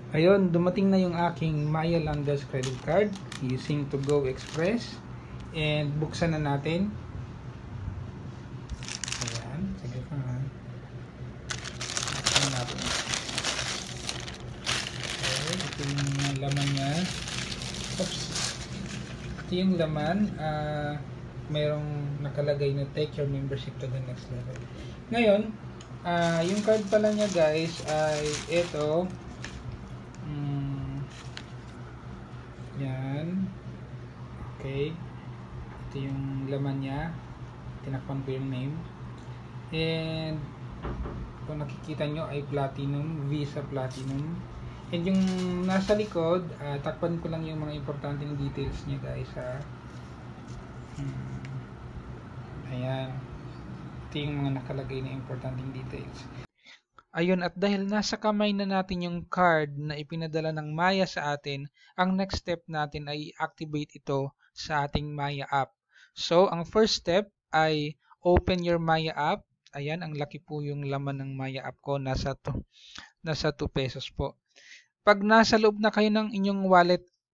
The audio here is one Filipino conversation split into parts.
Ayun, dumating na yung aking Maya Landers credit card using To Go Express. And buksan na natin. Ayan, sige pa nga. Buksan natin. Okay, ito yung laman niya. Oops. Ito yung laman. Mayroong nakalagay na take your membership to the next level. Ngayon, yung card pala niya guys ay ito. Yan. Okay. Ito yung laman niya. Tinakpan ko yung name. And kung nakikita nyo ay Platinum, Visa Platinum. And yung nasa likod, takpan ko lang yung mga importanteng details niya guys ha. Ayan. Ito yung mga nakalagay na importanteng details. Ayun, at dahil nasa kamay na natin yung card na ipinadala ng Maya sa atin, ang next step natin ay i-activate ito sa ating Maya app. So, ang first step ay open your Maya app. Ayan, ang laki po yung laman ng Maya app ko. Nasa 2 pesos po. Pag nasa loob na kayo ng inyong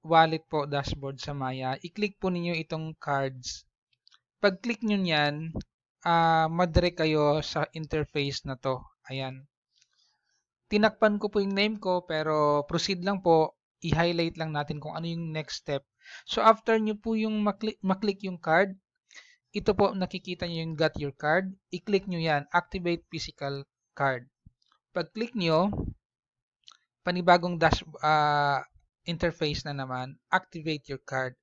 wallet po, dashboard sa Maya, i-click po ninyo itong cards. Pag click nyo yan, madirect kayo sa interface na to. Ayan. Tinakpan ko po yung name ko pero proceed lang po, i-highlight lang natin kung ano yung next step. So after nyo po yung maklik yung card, ito po nakikita nyo yung got your card, i-click nyo yan, activate physical card. Pag click nyo, panibagong interface na naman, activate your card.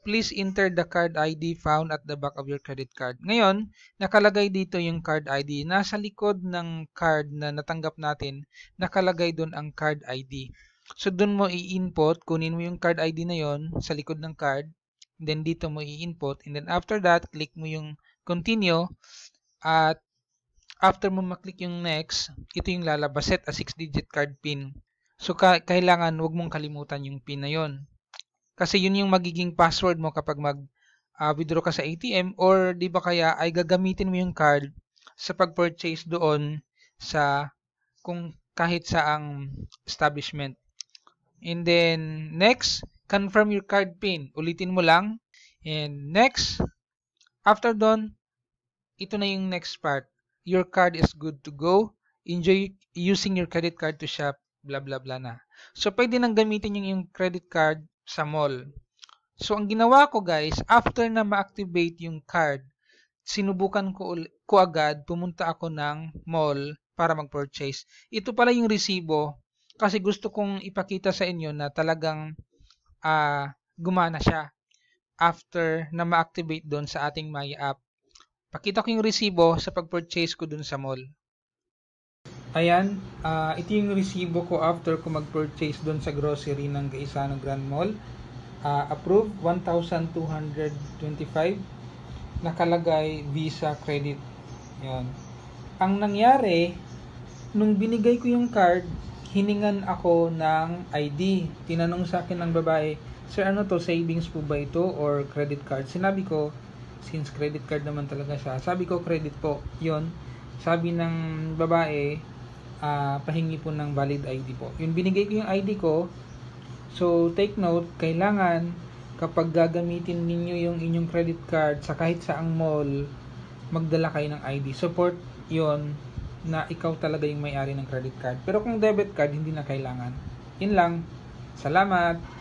Please enter the card ID found at the back of your credit card. Ngayon, nakalagay dito yung card ID. Nasa likod ng card na natanggap natin, nakalagay doon ang card ID. So, doon mo i-input, kunin mo yung card ID na yon sa likod ng card. Then, dito mo i-input. And then, after that, click mo yung continue. At after mo maklik yung next, ito yung lalabas. Set a 6-digit card PIN. So, kailangan huwag mong kalimutan yung PIN na yon. Kasi yun yung magiging password mo kapag mag-withdraw ka sa ATM or di ba kaya ay gagamitin mo yung card sa pag-purchase doon sa kung kahit saang establishment. And then next, confirm your card PIN. Ulitin mo lang. And next, after doon, ito na yung next part. Your card is good to go. Enjoy using your credit card to shop, blah blah blah na. So pwede nang gamitin yung credit card sa mall. So, ang ginawa ko guys, after na ma-activate yung card, sinubukan ko agad, pumunta ako ng mall para mag-purchase. Ito pala yung resibo kasi gusto kong ipakita sa inyo na talagang gumana siya after na ma-activate doon sa ating Maya app. Pakita ko yung resibo sa pag-purchase ko doon sa mall. Ayan, ito yung resibo ko after ko mag-purchase doon sa grocery ng Gaisano Grand Mall. Approved, 1,225. Nakalagay, Visa Credit. Yan. Ang nangyari, nung binigay ko yung card, hiningan ako ng ID. Tinanong sa akin ng babae, Sir, ano to, savings po ba ito or credit card? Sinabi ko, since credit card naman talaga siya, sabi ko credit po. Yon. Sabi ng babae, pahingi po ng valid ID po. Yung binigay ko yung ID ko, so take note, kailangan kapag gagamitin ninyo yung inyong credit card sa kahit saang mall, magdala kayo ng ID. Support yon na ikaw talaga yung may-ari ng credit card. Pero kung debit card, hindi na kailangan. Yun lang. Salamat!